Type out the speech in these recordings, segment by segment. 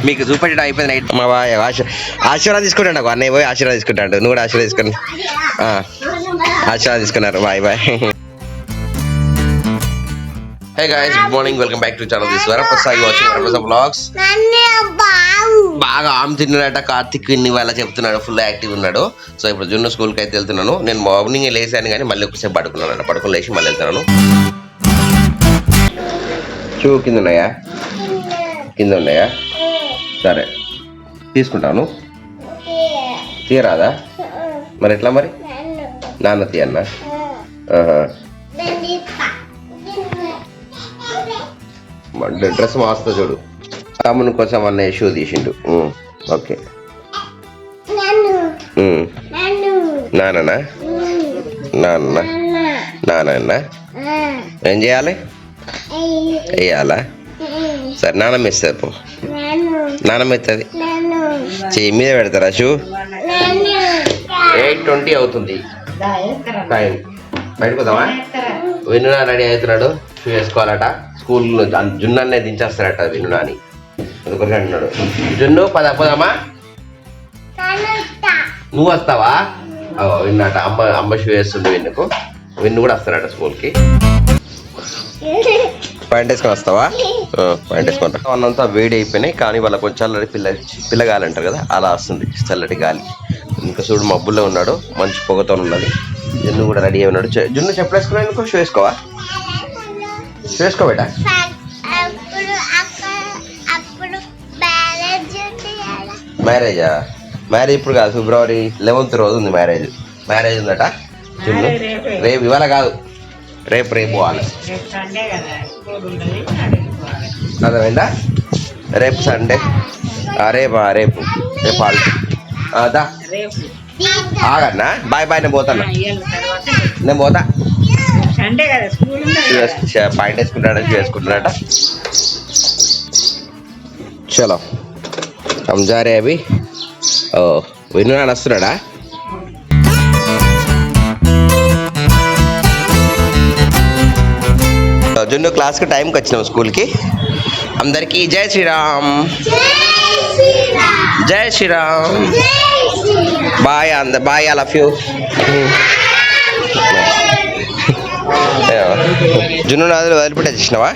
మీకు చూపెట్టడం అయిపోయింది నైట్. మా బాయ్ ఆశీర్వాదం తీసుకుంటాడు అన్నయ్య పోయి ఆశీర్వాదం తీసుకుంటాడు. నువ్వు కూడా ఆశీర్వాదం తీసుకుని ఆశీర్వాదం తీసుకున్నారు. Bye bye. Hey guys, good morning. Welcome back to channel. This is Varapasa. You watching Varapasa vlogs. బాగా ఆమె తిన్నాడట కార్తిక్ ఇవాళ చెప్తున్నాడు. ఫుల్ యాక్టివ్ ఉన్నాడు. సో ఇప్పుడు జున్ను స్కూల్కి అయితే వెళ్తున్నాను. నేను మార్నింగ్ లేసాను కానీ మళ్ళీ ఒకసేపు పడుకున్నాను. పడుకుని లేచి మళ్ళీ వెళ్తున్నాను. షూ కింద ఉన్నాయా సరే తీసుకుంటాను. తీయరాదా మరి ఎట్లా మరి నాన్న తీయన్నా. డ్రెస్ మాస్తా చూడు. తమ్ముని కోసం అన్నయ్య షూ తీసిండు. ఓకే నాన్న ఏం చేయాలి వేయాలా? సరే నాన్నమ్మ ఇస్తుంది పో. నాన్నమ్మ ఇస్తుంది చెయ్యి మీద పెడతారా షూ? 8:20 అవుతుంది టైం. బయటకు వద్దామా? విన్ను రెడీ అవుతున్నాడు. షూ వేసుకోవాలట. స్కూల్లో జున్ను దించేస్తారట విన్ను అని అందుకొరకు అంటున్నాడు. జున్ను పోదామా? నువ్వు వస్తావా? విన్నట అమ్మ షూ వేస్తుండే విన్నుకు. విన్ను కూడా వస్తారట స్కూల్కి. పాయింట్ వేసుకొని వస్తావా? పాయింట్ వేసుకుంటా. అన్నంతా వేడి అయిపోయినాయి కానీ వాళ్ళ కొంచెం చల్లటి పిల్లగాలి అంటారు కదా అలా వస్తుంది చల్లటి గాలి. ఇంకా చూడు మబ్బుల్లో ఉన్నాడు. మంచి పొగతో ఉన్నది. జున్ను కూడా రెడీ అయి ఉన్నాడు. జున్ను చెప్పులు వేసుకున్నా షూ వేసుకోవా? షూ వేసుకో బేటా. మ్యారేజా? మ్యారేజ్ ఇప్పుడు కాదు, February 11th రోజు ఉంది మ్యారేజ్. మ్యారేజ్ ఉందట జున్ను. రేపు ఇవాళ కాదు, రేపు పోవాలి. అర్థమైందా? రేపు సండే. రేపు హాలిడే. దా ఆగన్నా. బాయ్ నేను పోతాను. నేను పోతా. పాయింట్ వేసుకుంటాడట. చలో हम जा रहे हैं अभी. విను నాన్న వస్తున్నాడా? జున్ను క్లాస్కి టైంకి వచ్చినాం స్కూల్కి. అందరికీ జై శ్రీరామ్. జై Shriram. Bye bye I love you. జున్ను నాదులు వదిలిపెట్టేసినావా?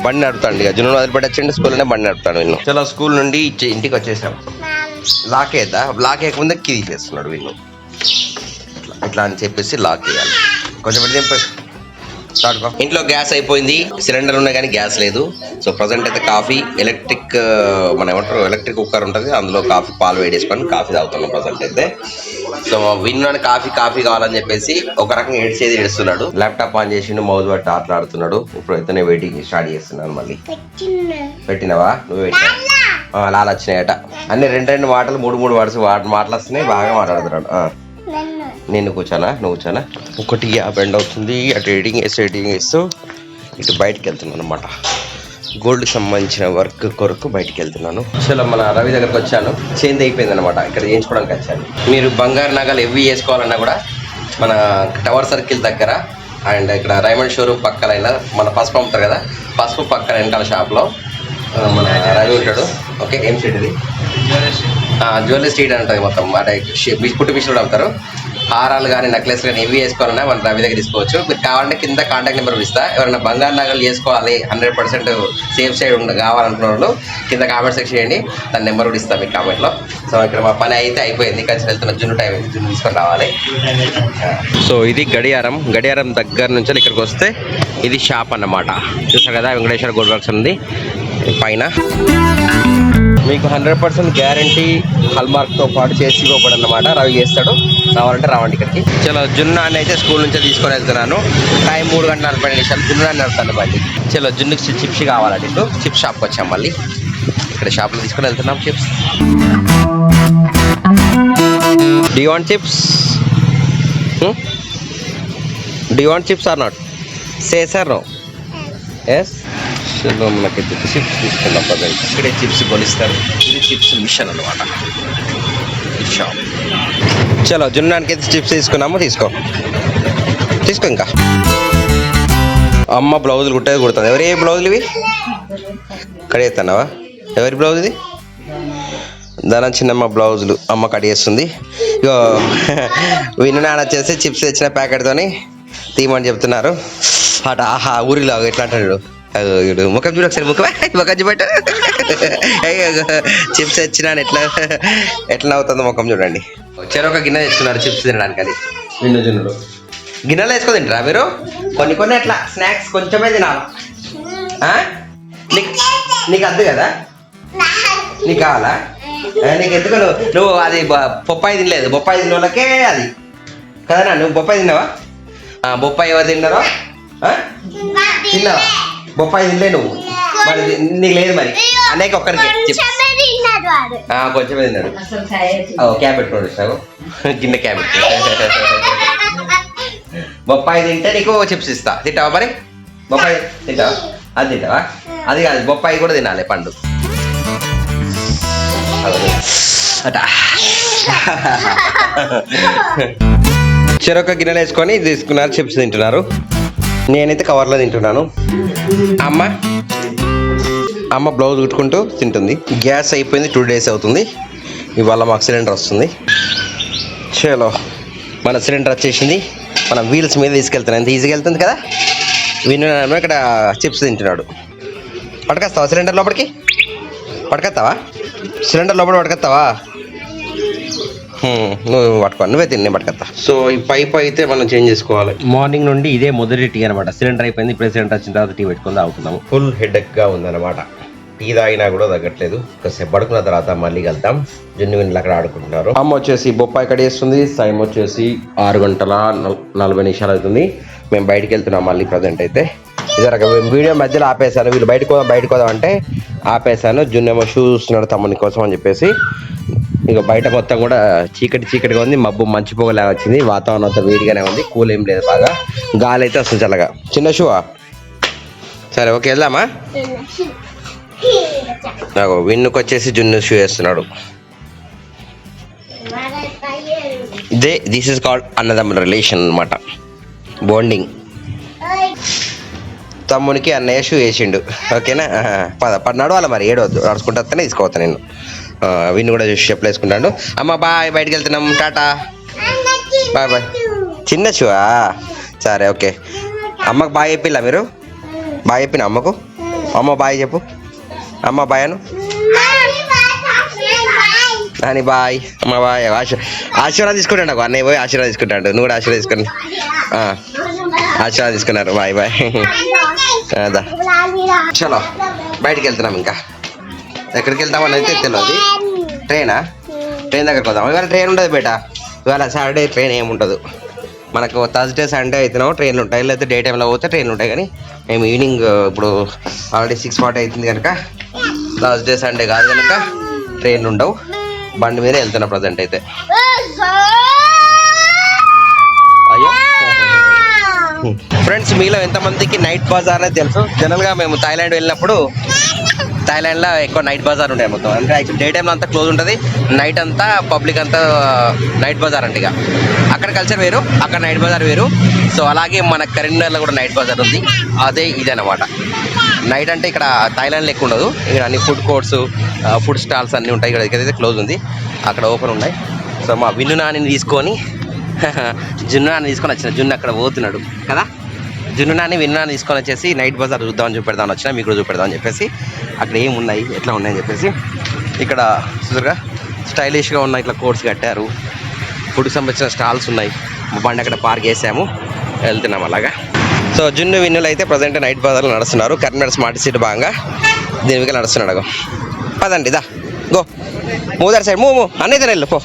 బండి నడుపుతాడు. ఇక జున్ను వదిలిపెట్టచ్చిండి స్కూల్లోనే బండి నడుపుతాడు విన్ను. చాలా స్కూల్ నుండి ఇంటికి వచ్చేసాం. లాక్ వేద్దా? లాక్ వేయకముందే కీ తీసేస్తున్నాడు విన్ను. ఇట్లా అని చెప్పేసి లాక్ వేయాలి. కొంచెం ఇంట్లో గ్యాస్ అయిపోయింది. సిలిండర్ ఉన్నాయి కానీ గ్యాస్ లేదు. సో ప్రజెంట్ అయితే కాఫీ ఎలక్ట్రిక్ మన ఏమంటారు ఎలక్ట్రిక్ కుక్కర్ ఉంటుంది. అందులో కాఫీ పాలు వేడేసుకొని కాఫీ తాగుతున్నాం ప్రజెంట్ అయితే. సో విన్నాను కాఫీ కావాలని చెప్పేసి ఒక రకంగా ఏడుస్తున్నాడు. ల్యాప్టాప్ ఆన్ చేసిండు. మౌజ్ పట్టి ఆటలాడుతున్నాడు. ఇప్పుడైతే నేను వెయిటింగ్ స్టార్ట్ చేస్తున్నాను. మళ్ళీ పెట్టినవా? నువ్వు పెట్టినా లాలు వచ్చినాయట. అన్ని రెండు మాటలు 3 వర్డ్స్ మాటలు వస్తున్నాయి. బాగా మాట్లాడుతున్నాడు. నేను కూర్చోనా? నువ్వు కూర్చోనా? 1:50 అవుతుంది. అటు ఎడిటింగ్ వేస్తూ ఇటు బయటకు వెళ్తున్నాను అనమాట. గోల్డ్కి సంబంధించిన వర్క్ కొరకు బయటకు వెళ్తున్నాను. అసలు మన రవి దగ్గరకు వచ్చాను. చేంజ్ అయిపోయింది అనమాట. ఇక్కడ చేయించుకోవడానికి వచ్చాను. మీరు బంగారు నగలు ఎవి వేసుకోవాలన్నా కూడా మన టవర్ సర్కిల్ దగ్గర అండ్ ఇక్కడ రైమండ్ షోరూమ్ పక్కన మన పసుపు అమ్ముతారు కదా, పసుపు పక్కన వెనకాల షాప్లో మన రవి ఉంటాడు. ఓకే ఏం స్ట్రీట్ ఇది? జ్యువెలరీ స్ట్రీట్ అంటుంది మొత్తం. అంటే పుట్టి మిషన్లు అమ్ముతారు. హారాలు కానీ నెక్లెస్ కానీ ఏవి వేసుకోవాలన్నా మన రవి దగ్గర తీసుకోవచ్చు. మీరు కావాలంటే కింద కాంటాక్ట్ నెంబర్ ఇస్తా. ఎవరైనా బంగారు నగలు చేసుకోవాలి 100% సేఫ్ సైడ్ కావాలనుకున్న వాళ్ళు కింద కామెంట్ సెక్షన్ చేయండి. దాని నెంబర్ కూడా ఇస్తాను మీకు కామెంట్లో. సో ఇక్కడ మా పని అయితే అయిపోయింది. కలిసి వెళ్తున్న జున్ను టైం అయింది. జున్ను తీసుకొని రావాలి. సో ఇది గడియారం దగ్గర నుంచి ఇక్కడికి వస్తే ఇది షాప్ అన్నమాట. చూసారు కదా వెంకటేశ్వర గోల్డ్ వర్క్స్ ఉంది పైన. మీకు 100% గ్యారంటీ హాల్మార్క్తో పాటు చేసి ఇవ్వబడన్నమాట. రవి చేస్తాడు. రావాలంటే రావండి ఇక్కడికి. చలో జున్ను అని అయితే స్కూల్ నుంచి తీసుకొని వెళ్తున్నాను. టైం 3:40 జున్ను అని నడుపుతాను మళ్ళీ. చలో జున్నుకి చిప్స్ కావాలండి. ఇప్పుడు చిప్స్ షాప్కి వచ్చాం. మళ్ళీ ఇక్కడ షాప్లో తీసుకొని వెళ్తున్నాం chips. Do you want chips? Do you want chips or not? Say sir no. Yes. చలో మనకైతే చిప్స్ తీసుకున్నాం ప్రజెంట్. ఇక్కడే చిప్స్ కొనిస్తారు. ఇది చిప్స్ మిషన్ అనమాట ఈ షాప్. చలో జున్నానికి అయితే చిప్స్ తీసుకున్నాము. తీసుకో ఇంకా. అమ్మ బ్లౌజులు కుట్టేది కుడుతుంది. ఎవరు ఏ బ్లౌజులు ఇవి? కడిగేస్తున్నావా? ఎవరి బ్లౌజ్ ఇది? దాని చిన్నమ్మ బ్లౌజులు అమ్మ కట్ చేస్తుంది. ఇగో విన్ను నాన్న వచ్చేసి చిప్స్ తెచ్చిన ప్యాకెట్తోని తీయమని చెప్తున్నారు. అట ఆహా ఊరిలో ఎట్లా అంటాడు ముఖం చూడు ఒకసారి ముఖం చూపెట్టు. చిప్స్ తెచ్చినాను ఎట్లా అవుతుందో ముఖం చూడండి. చెరొక గిన్నె తెచ్చుకున్నారు చిప్స్ తినడానికి. అది విన్ను జున్నుడు గిన్నెలో వేసుకొని తింటారా మీరు? కొన్ని ఎట్లా స్నాక్స్ కొంచెమే తినాలి. నీకు అద్దు కదా, నీకు కావాలా? నీకు ఎందుకు నువ్వు అది బొప్పాయి తినలేదు. బొప్పాయి తిన్న వాళ్ళకే అది కదా. నువ్వు బొప్పాయి తిన్నావా? బొప్పాయి ఎవరు తిన్నారో తిన్నావా? బొప్పాయి తినలే నువ్వు, మరి నీకు లేదు. మరి అనేక ఒక్కరికి కొంచెమే తిన్నాడు. క్యాబ్ పెట్టుకోండి ఇస్తావు గిన్నె క్యాబ్ బొప్పాయి తింటే నీకు చిప్స్ ఇస్తా. తింటావా మరి? బొప్పాయి తింటావా? అది తింటావా? అది కాదు, బొప్పాయి కూడా తినాలి పండు. చెరొక గిన్నెలు వేసుకొని తీసుకున్నారు, చిప్స్ తింటున్నారు. నేనైతే కవర్లో తింటున్నాను. అమ్మ బ్లౌజ్ కుట్టుకుంటూ తింటుంది. గ్యాస్ అయిపోయింది, 2 days అవుతుంది. ఇవాళ మాకు సిలిండర్ వస్తుంది. చలో మన సిలిండర్ వచ్చేసింది. మనం వీల్స్ మీద తీసుకెళ్తున్నాం. ఎంత ఈజీగా వెళ్తుంది కదా. విన్ను ఇక్కడ చిప్స్ తింటున్నాడు. పట్టుకొస్తావా సిలిండర్ లోపలికి? పట్టుకొస్తావా సిలిండర్ లోపల? పట్టుకొస్తావా? నువ్వు పట్టుకో, నువ్వే తిని పట్టుకొస్తా. సో ఈ పైప్ అయితే మనం చేంజ్ చేసుకోవాలి. మార్నింగ్ నుండి ఇదే మొదటి టీ అనమాట. సిలిండర్ అయిపోయింది, ఇప్పుడు సిలిండర్ వచ్చిన తర్వాత టీ పెట్టుకుని తాగుతున్నాము. ఫుల్ హెడేక్గా ఉందన్నమాట. టీ తాగినా కూడా తగ్గట్లేదు. ఒకసేపు పడుకున్న తర్వాత మళ్ళీ వెళ్తాం. జున్ను విన్నులు అక్కడ ఆడుకుంటున్నారు. అమ్మ వచ్చేసి బొప్పాయి కడిగేస్తుంది. టైం వచ్చేసి 6:40 అవుతుంది. మేము బయటికి వెళ్తున్నాం మళ్ళీ ప్రజెంట్ అయితే. ఇదొక వీడియో మధ్యలో ఆపేశాను. వీళ్ళు బయటకు పోదాం అంటే ఆపేశాను. జున్నేమో షూ చూస్తున్నాడు తమ్ముని కోసం అని చెప్పేసి. ఇక బయట మొత్తం కూడా చీకటిగా ఉంది. మబ్బు మంచి పొగలా వచ్చింది. వాతావరణం అంతా వేడిగానే ఉంది. కూల్ ఏం లేదు, బాగా గాలి అయితే వస్తుంది చల్లగా. చిన్న షూవా? సరే ఓకే వెళ్దామా? నాకు విన్నుకు వచ్చేసి జున్ను షూ వేస్తున్నాడు. దిస్ ఇస్ కాల్డ్ అన్నదమ్ముల రిలేషన్ అనమాట, బాండింగ్. తమ్మునికి అన్నయ్య షూ వేసిండు. ఓకేనా? పడినాడు వాళ్ళ మరి ఏడవద్దు, నడుచుకుంటూ వస్తేనే తీసుకోవద్దు నేను. విన్ను కూడా చెప్పులు వేసుకుంటాడు. అమ్మ బాయ్, బయటకు వెళ్తున్నాం, టాటా బాయ్ బాయ్. చిన్న షూవా? సరే ఓకే. అమ్మకు బాయ్ చెప్పిల్లా మీరు? బాయ్ చెప్పిన అమ్మకు? అమ్మ బాయ్ చెప్పు. అమ్మ బాయ్ అను అని. బాయ్ అమ్మ బాయ్. ఆశీర్వాదం తీసుకుంటాడు నాకు అన్నయ్య, పోయి ఆశీర్వాదం తీసుకుంటాడు. నువ్వు కూడా ఆశీర్వాదం తీసుకుని ఆశీర్వాదం తీసుకున్నారు. Bye bye. అదా చలో బయటికి వెళ్తున్నాం. ఇంకా ఎక్కడికి వెళ్తామని అయితే తెలియదు. ట్రైన్ దగ్గరకు వద్దాం. ఇవాళ ట్రైన్ ఉండదు బేట. ఇవాళ సాటర్డే ట్రైన్ ఏముండదు మనకు. థర్స్డే సండే అయితేనేమో ట్రైన్లు ఉంటాయి, లేకపోతే డే టైంలో పోతే ట్రైన్లు ఉంటాయి. కానీ మేము ఈవినింగ్ ఇప్పుడు ఆల్రెడీ 6:40 అవుతుంది కనుక థర్స్డే సండే కాదు కనుక ట్రైన్లు ఉండవు. బండి మీద వెళ్తున్నా ప్రజెంట్ అయితే. అయ్యో ఫ్రెండ్స్, మీలో ఎంతమందికి నైట్ బజార్ అనేది తెలుసు? జనరల్గా మేము థాయిలాండ్ వెళ్ళినప్పుడు థాయిలాండ్లో ఎక్కువ నైట్ బజార్ ఉంటాయి మొత్తం. అంటే యాక్చువల్ డే టైంలో అంతా క్లోజ్ ఉంటుంది, నైట్ అంతా పబ్లిక్ అంతా నైట్ బజార్ అంటే. ఇక అక్కడ కల్చర్ వేరు, అక్కడ నైట్ బజార్ వేరు. సో అలాగే మన కరీంనగర్లో కూడా నైట్ బజార్ ఉంది. అదే ఇదన్నమాట. నైట్ అంటే ఇక్కడ థాయిలాండ్లో ఎక్కువ ఉండదు. ఇక్కడ అన్ని ఫుడ్ కోర్ట్స్, ఫుడ్ స్టాల్స్ అన్నీ ఉంటాయి. ఇక్కడ ఎక్కడైతే క్లోజ్ ఉంది అక్కడ ఓపెన్ ఉన్నాయి. సో మా విన్ను నాని తీసుకొని జున్ను నాని తీసుకొని వచ్చిన. జున్ను అక్కడ పోతున్నాడు కదా. జున్ను నాని విన్ను నాని తీసుకొని వచ్చేసి నైట్ బజార్ చూద్దామని చూపెడదామని వచ్చిన. మీకు కూడా చూపెడదామని చెప్పేసి అక్కడ ఏమున్నాయి, ఎట్లా ఉన్నాయని చెప్పేసి. ఇక్కడ చూసారుగా స్టైలిష్గా ఉన్న ఇట్లా కోర్ట్స్ కట్టారు. ఫుడ్కి సంబంధించిన స్టాల్స్ ఉన్నాయి. మా బండి అక్కడ పార్క్ చేసాము, వెళ్తున్నాం అలాగా. సో జున్ను విన్నులు అయితే ప్రజెంట్ నైట్ బజార్లో నడుస్తున్నారు. కరీంనగర్ స్మార్ట్ సిటీ భాగంగా దీనికి నడుస్తున్నాడు. పదండి దా గో మూదర్ సైడ్ మూవ్ అన్నైతే వెళ్ళు పో.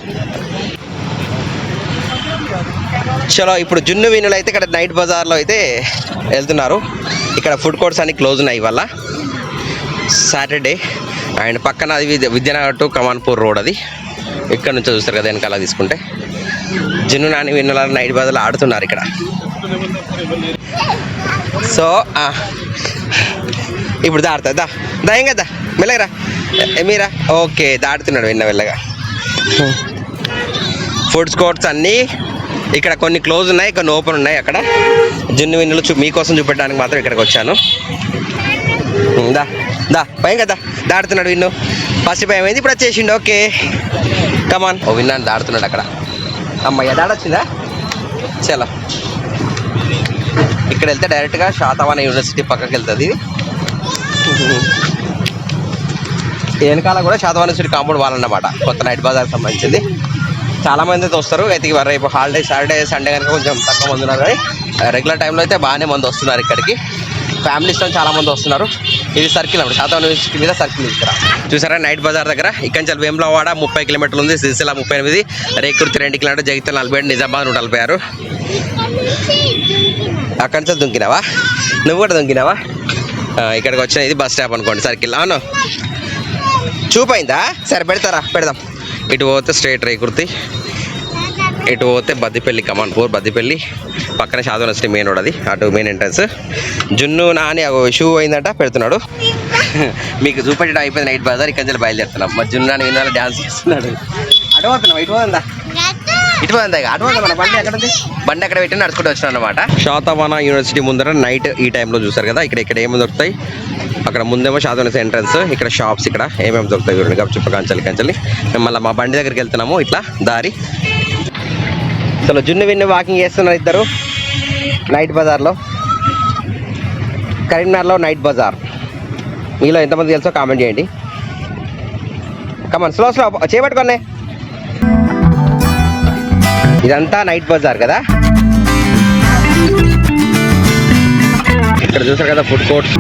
చలో ఇప్పుడు జున్ను విన్నులు అయితే ఇక్కడ నైట్ బజార్లో అయితే వెళ్తున్నారు. ఇక్కడ ఫుడ్ కోర్ట్స్ అన్ని క్లోజ్ ఉన్నాయి ఇవాళ సాటర్డే. అండ్ పక్కన అది విద్యానగర్ టు కమాన్పూర్ రోడ్. అది ఇక్కడ నుంచో చూస్తారు కదా వెనకాల తీసుకుంటే. జున్ను నాని విన్నుల నైట్ బజార్లో ఆడుతున్నారు ఇక్కడ. సో ఇప్పుడు దాడుతుంది దా ఏం కదా మెల్లగరా మీరా. ఓకే దాడుతున్నాడు వెళ్ళగా. ఫుడ్స్ కోర్ట్స్ అన్నీ ఇక్కడ కొన్ని క్లోజ్ ఉన్నాయి, కొన్ని ఓపెన్ ఉన్నాయి. అక్కడ జున్ను విన్నులు మీకోసం చూపెట్టడానికి మాత్రం ఇక్కడికి వచ్చాను. దా దా భయం కదా దాడుతున్నాడు విన్ను. ఫస్ట్ భయం అయింది, ఇప్పుడు వచ్చేసిండు. Okay come on. ఓ విన్నాను దాడుతున్నాడు అక్కడ. అమ్మయ్య దాడొచ్చిందా? చలో ఇక్కడ వెళ్తే డైరెక్ట్గా శాతవాహన యూనివర్సిటీ పక్కకి వెళ్తుంది. వెనకాల కూడా శాతవాహన యూనివర్సిటీ కాంపౌండ్ వాళ్ళన్నమాట, కొత్త నైట్ బజార్కి సంబంధించింది. చాలా మంది అయితే వస్తారు. అయితే రేపు హాలిడే సాటర్డే సండే కనుక కొంచెం తక్కువ మంది ఉన్నారు, కానీ రెగ్యులర్ టైంలో అయితే బాగానే మంది వస్తున్నారు ఇక్కడికి. ఫ్యామిలీస్తో చాలా మంది వస్తున్నారు. ఇది సర్కిల్ అన్నమాట, శాతవాహన యూనివర్సిటీ మీద సర్కిల్ ఇక్కడ చూసారా. నైట్ బజార్ దగ్గర ఇక్కడ నుంచి వేములవాడ 30 కిలోమీటర్లు ఉంది, సిరిసిల్ల 38, రేకుర్తి 2 కిలోమీటర్లు, జగిత్యాల 47, నిజామాబాద్ 146. అక్కడి నుంచి దుంకినావా? నువ్వు కూడా దుంకినావా? ఇక్కడికి వచ్చిన ఇది బస్ స్టాప్ అనుకోండి, సర్కిల్. అవును చూపైందా? సరే పెడదాం. ఇటు పోతే స్ట్రైట్ రేకుర్తి, ఇటు పోతే బద్దిపల్లి, కమాన్ 4 బద్దిపల్లి పక్కన శాతవాహన యూనివర్సిటీ మెయిన్ రోడ్, అది అటు మెయిన్ ఎంట్రన్స్. జున్ను నాని షూ అయిందట పెడుతున్నాడు. మీకు చూపెట్టడం అయిపోయింది నైట్ బజార్. ఇక్కడ నుంచి బయలుదేరుతున్నాం. మా జున్ను నాని విన్నాను డ్యాన్స్ చేస్తున్నాడు. అటు పోతున్నాం, ఇటు పోతుందా? అటు పోతుందా? మన బండి ఎక్కడ ఉంది? బండి అక్కడ పెట్టి నడుచుకుంటూ వచ్చినాం అనమాట. శాతవాహన యూనివర్సిటీ ముందర నైట్ ఈ టైంలో చూసారు కదా. ఇక్కడ ఏమేమి దొరుకుతాయి, అక్కడ ముందేమో శాతవాహన యూనివర్సిటీ ఎంట్రన్స్, ఇక్కడ షాప్స్, ఇక్కడ ఏమేమి దొరుకుతాయి చూడండి. గప్చుప్ప కంచెలి మళ్ళీ మా బండి దగ్గరికి వెళ్తున్నాము. ఇట్లా దారి అసలు జున్ను విన్ను వాకింగ్ చేస్తున్నారు ఇద్దరు నైట్ బజార్లో, కరీంనగర్లో నైట్ బజార్. మీలో ఎంతమంది తెలుసో కామెంట్ చేయండి. కమన్ స్లో చేపట్టుకోండి. ఇదంతా నైట్ బజార్ కదా. ఇక్కడ చూసారు కదా ఫుడ్ కోర్ట్.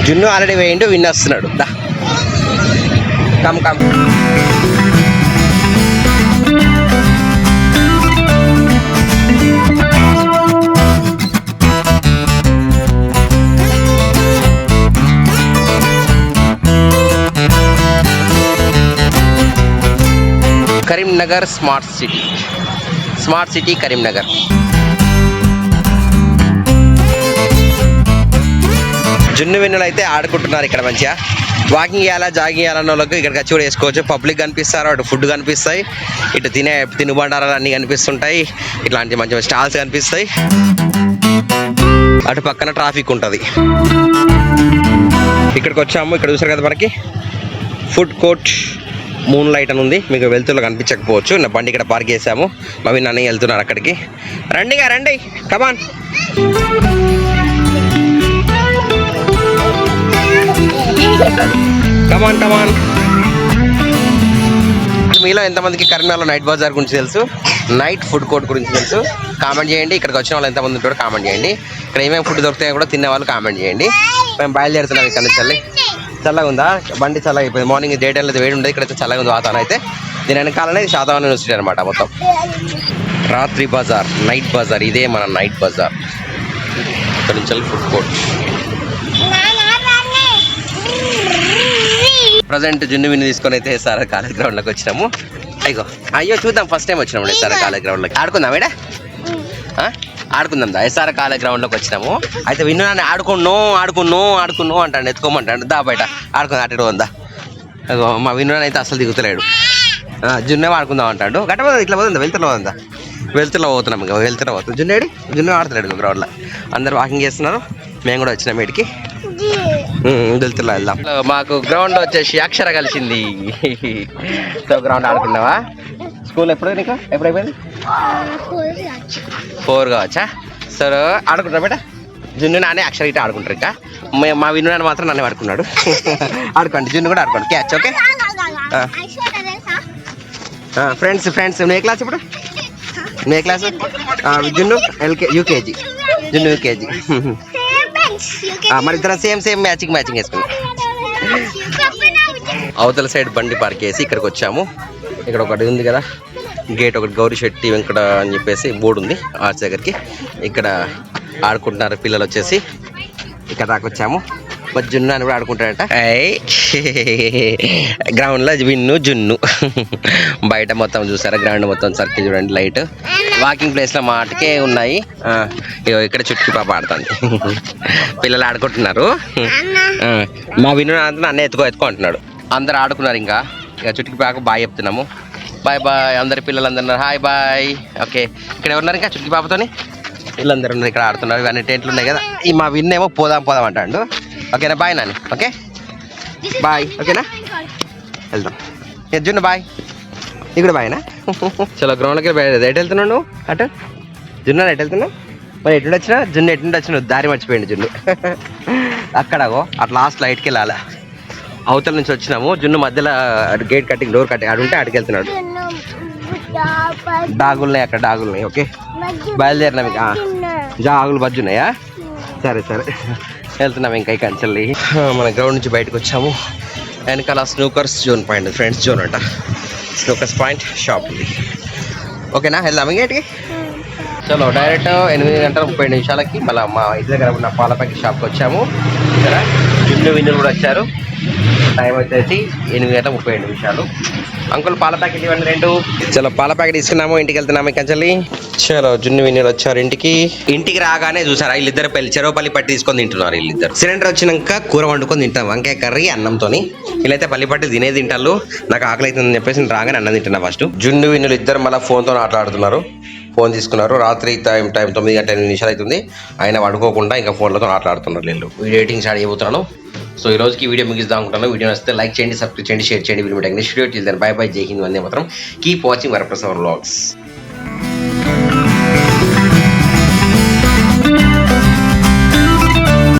జున్ను ఆల్రెడీ వేయండు, విన్ వస్తున్నాడు. దా come Karimnagar smart city Karimnagar. Junnu వెన్నులు అయితే ఆడుకుంటున్నారు ఇక్కడ మంచిగా. వాకింగ్ చేయాలా జాగింగ్ చేయాలన్న వాళ్ళకి ఇక్కడికి వచ్చి కూడా వేసుకోవచ్చు. పబ్లిక్ కనిపిస్తారు, అటు ఫుడ్ కనిపిస్తాయి, ఇటు తినుబండారాలు అన్నీ కనిపిస్తుంటాయి, ఇట్లాంటి మంచి స్టాల్స్ కనిపిస్తాయి, అటు పక్కన ట్రాఫిక్ ఉంటుంది. ఇక్కడికి వచ్చాము. ఇక్కడ చూసారు కదా మనకి ఫుడ్ కోర్ట్ మూన్ లైట్ అని ఉంది. మీకు వెళ్తులో కనిపించకపోవచ్చు. నా బండి ఇక్కడ పార్క్ చేసాము. మమ్మీ నాన్న వెళ్తున్నారు అక్కడికి. రండి కమాన్. మీలో ఎంతమందికి కరీంనగర్లో నైట్ బజార్ గురించి తెలుసు, నైట్ ఫుడ్ కోర్ట్ గురించి తెలుసు కామెంట్ చేయండి. ఇక్కడికి వచ్చిన వాళ్ళు ఎంతమంది ఉంటారో కామెంట్ చేయండి. ఇక్కడ ఏమేమి ఫుడ్ దొరుకుతాయో కూడా తినే వాళ్ళు కామెంట్ చేయండి. మేము బయలుదేరుతున్నాం ఇక్కడ నుంచి. చల్లగా ఉందా బండి? చల్లగా అయిపోయింది. మార్నింగ్ డే టైంలో వేడి ఉండదు, ఇక్కడైతే చల్లగా ఉంది వాతావరణం. అయితే దీని వెనకాలనే శాతవాహన యూనివర్సిటీ అనమాట మొత్తం. రాత్రి బజార్, నైట్ బజార్, ఇదే మన నైట్ బజార్. ఇక్కడ నుంచి ఫుడ్ కోర్ట్. ప్రజెంట్ జున్ను విన్ను తీసుకొని అయితే ఎస్ఆర్ కాలేజ్ గ్రౌండ్లోకి వచ్చినాము. అయ్యో చూద్దాం, ఫస్ట్ టైం వచ్చినాము ఎస్ఆర్ కాలేజ్ గ్రౌండ్లోకి. ఆడుకుందాం ఈడ, ఆడుకుందాం దా. ఎస్ఆర్ కాలేజ్ గ్రౌండ్లోకి వచ్చినాము. అయితే విన్ను నన్ను ఆడుకున్నాను అంటాడు, ఎత్తుకోమంటాడు. దా బయట ఆడుకుందాం, అటు ఉందా. మా విన్ను అయితే అసలు దిగుతలేడు. జున్నే ఆడుకుందాం అంటాడు. గట్ట ఇట్లా పోతుందా, వెళ్తులో పోతున్నాం. ఇక వెళ్తున్నా పోతుంది. జున్ను ఆడుతున్నాడు గ్రౌండ్లో. అందరు వాకింగ్ చేస్తున్నారు, మేము కూడా వచ్చినాం వీటికి. వెళ్తున్నా వెళ్దాం. మాకు గ్రౌండ్ వచ్చేసి అక్షర కలిసింది. సో గ్రౌండ్ ఆడుకున్నావా? స్కూల్ ఎప్పుడైపోయింది? 4 కావచ్చా? సరే ఆడుకుంటా బేట. జున్ను నానే అక్షర ఇటు ఆడుకుంటారు. ఇంకా మా విన్ను నాన్న మాత్రం నన్నే ఆడుకున్నాడు. ఆడుకోండి, జున్ను కూడా ఆడుకోండి. Catch okay. ఫ్రెండ్స్ నే క్లాస్ ఇప్పుడు? నే క్లాస్? జున్ను యూకేజీ. జున్ను యూకేజీ. మరి ఇద్దరం సేమ్ మ్యాచింగ్ వేసుకున్నాం. అవతల సైడ్ బండి పార్క్ చేసి ఇక్కడికి వచ్చాము. ఇక్కడ ఒకటి ఉంది కదా గేట్, ఒకటి గౌరీశెట్టి వెంకట అని చెప్పేసి బోర్డు ఉంది ఆర్చ్ దగ్గరికి. ఇక్కడ ఆడుకుంటున్నారు పిల్లలు వచ్చేసి. ఇక్కడ దాకా వచ్చాము. మరి జున్ను అని కూడా ఆడుకుంటాడంట. గ్రౌండ్లో విన్ను జున్ను. బయట మొత్తం చూసారా, గ్రౌండ్ మొత్తం సర్కిల్ చూడండి. లైట్ వాకింగ్ ప్లేస్లో మాటకే ఉన్నాయి. ఇక్కడ చుట్టుకి పాప ఆడుతుంది. పిల్లలు ఆడుకుంటున్నారు. మా విన్ను అన్న ఎత్తుకో అంటున్నాడు. అందరు ఆడుకున్నారు. ఇంకా చుట్టుకి పాప బాయ్ చెప్తున్నాము. బాయ్ అందరి పిల్లలు అందరు హాయ్ బాయ్. ఓకే, ఇక్కడ ఎవరున్నారు ఇంకా చుట్టుకి పాపతోని? వీళ్ళందరూ ఉన్నారు ఇక్కడ ఆడుతున్నారు. ఇవన్నీ టెంట్లు ఉన్నాయి కదా. ఈ మా విన్నేమో పోదాం అంటాడు. ఓకేనా బాయ్ నాని. Okay bye. ఓకేనా వెళ్దాం. జున్ను బాయ్. నీ కూడా బాయ్నా. చలో గ్రౌండ్లోకి బాయ్. ఎటు వెళ్తున్నావు నువ్వు? అటు జున్ను ఎటు వెళ్తున్నావు? మరి ఎటు వచ్చినా జున్ను ఎటు వచ్చినావు? దారి మర్చిపోయింది జున్ను. అక్కడగో అట్లా లాస్ట్ లైట్కి వెళ్ళాలి. అవతల నుంచి వచ్చినాము. జున్ను మధ్యలో గేట్ కట్టింగ్ డోర్ కట్టింగ్ ఆడుంటే అటుకి వెళ్తున్నాడు. డాగులున్నాయి అక్కడ, డాగులున్నాయి. ఓకే బయలుదేరినాం ఇంకా. జాగులు బజ్జున్నాయా? సరే సరే వెళ్తున్నాం ఇంకా ఈ కంచెల్లి. మన గ్రౌండ్ నుంచి బయటకు వచ్చాము. వెనకాల snookers zone point, friends zone అంట. స్నూకర్స్ పాయింట్ షాప్ ఉంది. ఓకేనా వెళ్దాం ఇంకేంటికి. చలో డైరెక్ట్ 8:30 మళ్ళీ మా ఇంటి దగ్గర ఉన్న పాల ప్యాకెట్ షాప్కి వచ్చాము. ఇక్కడ జున్ను విన్ను కూడా వచ్చారు. టైం వచ్చేసి 8:32. అంకుల్ పాల ప్యాకెట్ ఇవ్వండి 2. చలో పాల ప్యాకెట్ తీసుకున్నాము. ఇంటికి వెళ్తున్నాము కంచెల్లి. చలో జున్ను విన్నీలు వచ్చారు ఇంటికి. ఇంటికి రాగానే చూసారా వీళ్ళిద్దరు చెరువుపల్లి పట్టి తీసుకొని తింటున్నారు. వీళ్ళిద్దరు సిలిండర్ వచ్చినాక కూర వండుకొని తింటాం. వంకాయ కర్రీ అన్నంతో. వీళ్ళైతే పల్లిపట్టి తింటారు. నాకు ఆకలి అవుతుందని చెప్పేసి నేను రాగానే అన్నం తింటున్నా ఫస్ట్. జున్ను విన్నులు ఇద్దరు మళ్ళీ ఫోన్తో ఆటలాడుతున్నారు. ఫోన్ తీసుకున్నారు. రాత్రి టైం 9:08 అవుతుంది. ఆయన పడుకోకుండా ఇంకా ఫోన్లతో ఆటలాడుతున్నారు వీళ్ళు. వీడియో ఎడిటింగ్ స్టార్ట్ చేయబోతున్నాను. సో ఈ రోజుకి వీడియో ముగిద్దాం అనుకుంటాను. వీడియో నచ్చితే లైక్ చేయండి, సబ్స్క్రైబ్ చేయండి, షేర్ చేయండి. Video next video by by. జై హింద్, వందే మాత్రం. Keep watching Varaprasad vlogs.